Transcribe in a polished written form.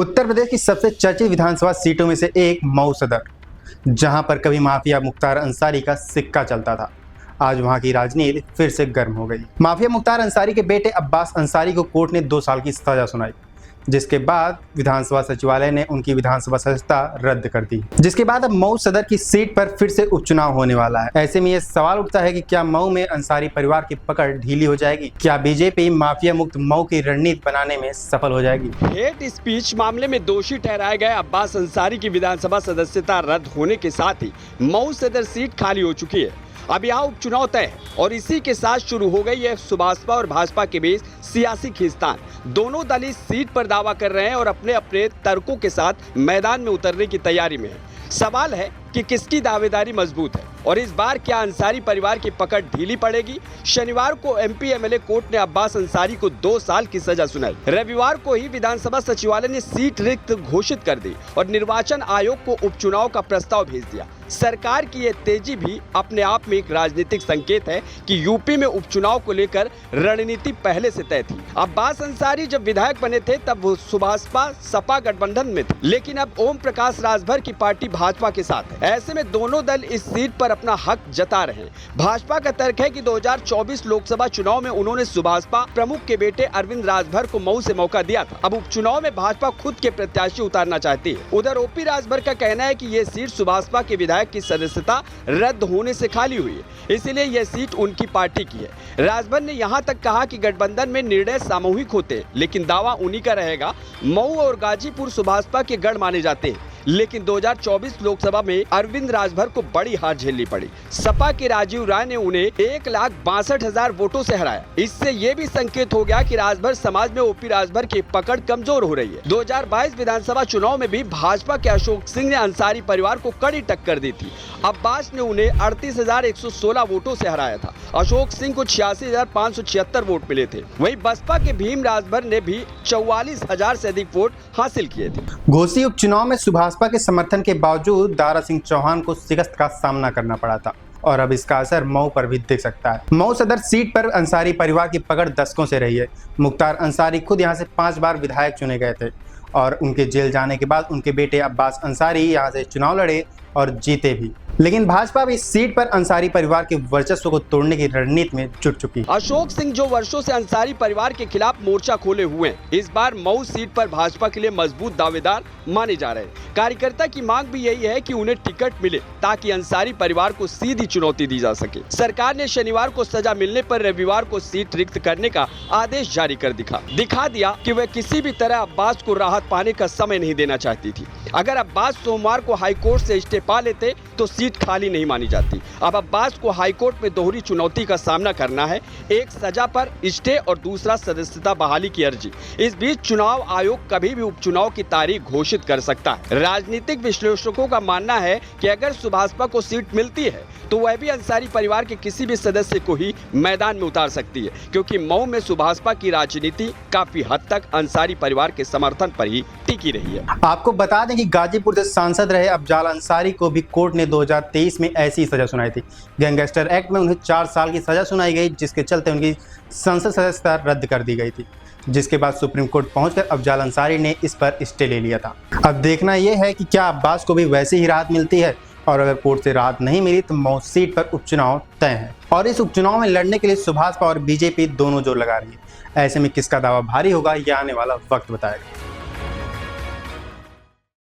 उत्तर प्रदेश की सबसे चर्चित विधानसभा सीटों में से एक मऊ सदर, जहां पर कभी माफिया मुख्तार अंसारी का सिक्का चलता था, आज वहां की राजनीति फिर से गर्म हो गई। माफिया मुख्तार अंसारी के बेटे अब्बास अंसारी को कोर्ट ने 2 साल की सजा सुनाई, जिसके बाद विधानसभा सचिवालय ने उनकी विधानसभा सदस्यता रद्द कर दी। जिसके बाद अब मऊ सदर की सीट पर फिर से उपचुनाव होने वाला है। ऐसे में यह सवाल उठता है कि क्या मऊ में अंसारी परिवार की पकड़ ढीली हो जाएगी? क्या बीजेपी माफिया मुक्त मऊ की रणनीति बनाने में सफल हो जाएगी? हेट स्पीच मामले में दोषी ठहराए गए अब्बास अंसारी की विधानसभा सदस्यता रद्द होने के साथ ही मऊ सदर सीट खाली हो चुकी है। अब यहाँ उपचुनाव तय है और इसी के साथ शुरू हो गई है सुभाषपा और भाजपा के बीच सियासी खींचतान। दोनों दल इस सीट पर दावा कर रहे हैं और अपने अपने तर्कों के साथ मैदान में उतरने की तैयारी में है। सवाल है कि किसकी दावेदारी मजबूत है और इस बार क्या अंसारी परिवार की पकड़ ढीली पड़ेगी? शनिवार को एमपी एमएलए कोर्ट ने अब्बास अंसारी को 2 साल की सजा सुनाई। रविवार को ही विधानसभा सचिवालय ने सीट रिक्त घोषित कर दी और निर्वाचन आयोग को उपचुनाव का प्रस्ताव भेज दिया। सरकार की ये तेजी भी अपने आप में एक राजनीतिक संकेत है कि यूपी में उपचुनाव को लेकर रणनीति पहले से तय थी। अब्बास अंसारी जब विधायक बने थे तब वो सुभाषपा सपा गठबंधन में थे, लेकिन अब ओम प्रकाश राजभर की पार्टी भाजपा के साथ है। ऐसे में दोनों दल इस सीट पर अपना हक जता रहे हैं। भाजपा का तर्क है कि 2024 लोकसभा चुनाव में उन्होंने सुभाषपा प्रमुख के बेटे अरविंद राजभर को मऊ से मौका दिया था। अब उपचुनाव में भाजपा खुद के प्रत्याशी उतारना चाहती है। उधर ओपी राजभर का कहना है कि ये सीट सुभाषपा के विधायक की सदस्यता रद्द होने से खाली हुई है, इसीलिए यह सीट उनकी पार्टी की है। राजभर ने यहां तक कहा कि गठबंधन में निर्णय सामूहिक होते हैं, लेकिन दावा उन्हीं का रहेगा। मऊ और गाजीपुर सुभाषपा के गढ़ माने जाते हैं, लेकिन 2024 लोकसभा में अरविंद राजभर को बड़ी हार झेलनी पड़ी। सपा के राजीव राय ने उन्हें 1,62,000 वोटों से हराया। इससे ये भी संकेत हो गया कि राजभर समाज में ओपी राजभर की पकड़ कमजोर हो रही है। 2022 विधानसभा चुनाव में भी भाजपा के अशोक सिंह ने अंसारी परिवार को कड़ी टक्कर दी थी। अब्बास ने उन्हें 38,116 वोटों से हराया था। अशोक सिंह को 86,576 वोट मिले थे। वहीं बसपा के भीम राजभर ने भी 44,000 से अधिक वोट हासिल किए थे। घोसी उपचुनाव में भाजपा के समर्थन के बावजूद दारा सिंह चौहान को शिकस्त का सामना करना पड़ा था और अब इसका असर मऊ पर भी दिख सकता है। मऊ सदर सीट पर अंसारी परिवार की पकड़ दशकों से रही है। मुख्तार अंसारी खुद यहां से 5 बार विधायक चुने गए थे और उनके जेल जाने के बाद उनके बेटे अब्बास अंसारी यहां से चुनाव लड़े और जीते भी। लेकिन भाजपा भी इस सीट पर अंसारी परिवार के वर्चस्व को तोड़ने की रणनीति में जुट चुकी। अशोक सिंह जो वर्षों से अंसारी परिवार के खिलाफ मोर्चा खोले हुए हैं, इस बार मऊ सीट पर भाजपा के लिए मजबूत दावेदार माने जा रहे हैं। कार्यकर्ता की मांग भी यही है कि उन्हें टिकट मिले ताकि अंसारी परिवार को सीधी चुनौती दी जा सके। सरकार ने शनिवार को सजा मिलने पर रविवार को सीट रिक्त करने का आदेश जारी कर दिखा दिया कि वह किसी भी तरह अब्बास को राहत पाने का समय नहीं देना चाहती थी। अगर अब्बास सोमवार को हाईकोर्ट से स्टे पा लेते तो सीट खाली नहीं मानी जाती। अब अब्बास को हाईकोर्ट में दोहरी चुनौती का सामना करना है, एक सजा पर स्टे और दूसरा सदस्यता बहाली की अर्जी। इस बीच चुनाव आयोग कभी भी उपचुनाव की तारीख घोषित कर सकता है। राजनीतिक विश्लेषकों का मानना है कि अगर सुभाषपा को सीट मिलती है तो वह भी अंसारी परिवार के किसी भी सदस्य को ही मैदान में उतार सकती है, क्योंकि मऊ में सुभाषपा की राजनीति काफी हद तक अंसारी परिवार के समर्थन पर ही टिकी रही है। आपको बता दें कि गाजीपुर से सांसद रहे अफजाल अंसारी को भी कोर्ट ने 2023 में ऐसी सजा सुनाई थी। गैंगस्टर एक्ट में उन्हें 4 साल की सजा सुनाई गई, जिसके चलते उनकी संसद सदस्यता रद्द कर दी गई थी, जिसके बाद सुप्रीम कोर्ट पहुंचकर अफजाल अंसारी ने इस पर स्टे ले लिया था। अब देखना यह है कि क्या अब्बास को भी वैसे ही राहत मिलती है, और अगर कोर्ट से राहत नहीं मिली तो मऊ सीट पर उपचुनाव तय है और इस उपचुनाव में लड़ने के लिए सुभाषपा और बीजेपी दोनों जोर लगा रही है। ऐसे में किसका दावा भारी होगा, यह आने वाला वक्त बताएगा।